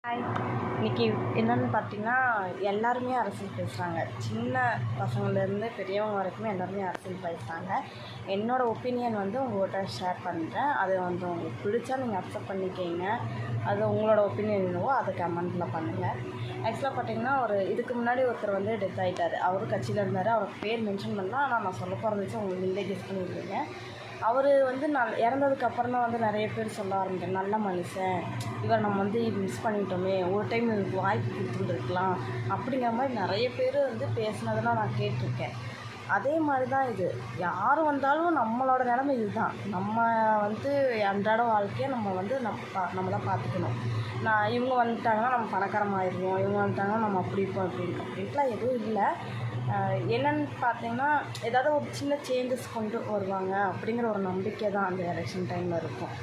Hi. இன்றைக்கி என்னென்னு பார்த்தீங்கன்னா, எல்லாருமே அரசியல் பேசுகிறாங்க. சின்ன பசங்கள்லேருந்து பெரியவங்க வரைக்குமே எல்லாருமே அரசியல் பேசுகிறாங்க. என்னோடய ஒப்பீனியன் உங்கள்கிட்ட ஷேர் பண்ணுறேன். அது உங்களுக்கு பிடிச்சா நீங்கள் அக்செப்ட் பண்ணிக்கிங்க. அது உங்களோட ஒப்பீனியன் என்னவோ அதை கமெண்ட்டில் பண்ணுங்கள். ஆக்சுவலாக பார்த்தீங்கன்னா, இதுக்கு முன்னாடி ஒருத்தர் டெத் ஆகிட்டார். அவரும் கட்சியில் இருந்தார். அவர் பேர் மென்ஷன் பண்ணால் ஆனால் நான் சொல்ல போகிற விஷயம் உங்களுக்கு நீங்களே கெஸ் பண்ணிடுவீங்க. அவர் இறந்ததுக்கப்புறம் தான் நிறைய பேர் சொல்ல ஆரம்பித்தார், நல்ல மனுஷன், இவர் நம்ம மிஸ் பண்ணிட்டோமே, ஒரு டைம் இவருக்கு வாய்ப்பு கொடுத்துருக்கலாம் அப்படிங்கிற மாதிரி நிறைய பேர் பேசினதெல்லாம் நான் கேட்டிருக்கேன். அதே மாதிரி தான் இது. யார் வந்தாலும் நம்மளோட நிலைமை இதுதான். நம்ம அன்றாட வாழ்க்கையை நம்ம தான் பார்த்துக்கணும். இவங்க வந்துட்டாங்கன்னா நம்ம பணக்காரமாகிடுவோம், இவங்க வந்துட்டாங்கன்னா நம்ம அப்படி இருப்போம் அப்படின்ட்டுலாம் எதுவும் இல்லை. என்னென்னு பார்த்தீங்கன்னா, ஏதாவது ஒரு சின்ன சேஞ்சஸ் கொண்டு வருவாங்க அப்படிங்கிற ஒரு நம்பிக்கை தான் அந்த எலெக்ஷன் டைமில் இருக்கும்.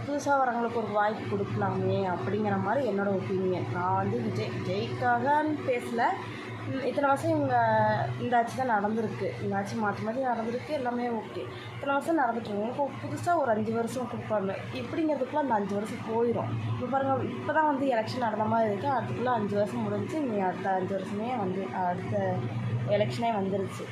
புதுசாக வரவங்களுக்கு ஒரு வாய்ப்பு கொடுக்கலாமே அப்படிங்கிற மாதிரி என்னோடய ஒப்பீனியன். நான் விஜய்க்காகன்னு பேசலை. இத்தனை வருஷம் இந்த ஆட்சி தான் நடந்திருக்கு. இந்த ஆட்சி மாற்றி மாற்றி நடந்திருக்கு. எல்லாமே ஓகே. இத்தனை வருஷம் நடந்துட்டுருங்க. இப்போ புதுசாக ஒரு 5 வருஷம் கொடுப்பாங்க. இப்படிங்கிறதுக்குள்ள அந்த 5 வருஷம் போயிடும். இப்போ பாருங்கள், இப்போ தான் எலெக்ஷன் நடந்த மாதிரி இருக்குது. அதுக்குள்ளே 5 வருஷம் முடிஞ்சு நீ அடுத்த 5 வருஷமே அடுத்த எலெக்ஷனே வந்துருச்சு.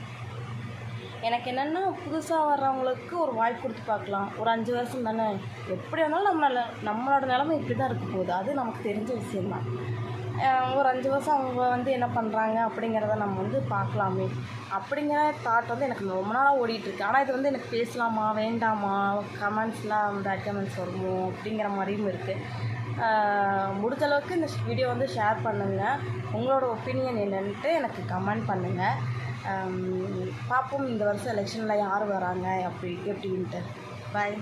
எனக்கு என்னென்னா, புதுசாக வர்றவங்களுக்கு ஒரு வாய்ப்பு கொடுத்து பார்க்கலாம். ஒரு 5 வருஷம் தானே, எப்படி இருந்தாலும் நம்மளோட நிலைமை இப்படி தான் இருக்க போகுது. அது நமக்கு தெரிஞ்ச விஷயந்தான். ஒரு 5 வருஷம் அவங்க என்ன பண்ணுறாங்க அப்படிங்கிறத நம்ம பார்க்கலாமே அப்படிங்கிற தாட் எனக்கு ரொம்ப நாளாக ஓடிட்டுருக்கு. ஆனால் இது எனக்கு பேசலாமா வேண்டாமா, கமெண்ட்ஸ்லாம் பேட் கமெண்ட்ஸ் வருமோ அப்படிங்கிற மாதிரியும் இருக்குது. முடிஞ்ச அளவுக்கு இந்த வீடியோ ஷேர் பண்ணுங்கள். உங்களோட ஒப்பீனியன் என்னன்ட்டு எனக்கு கமெண்ட் பண்ணுங்கள். பார்ப்போம் இந்த வருஷம் எலெக்ஷனில் யார் வராங்க எப்படின்ட்டு. பாய்.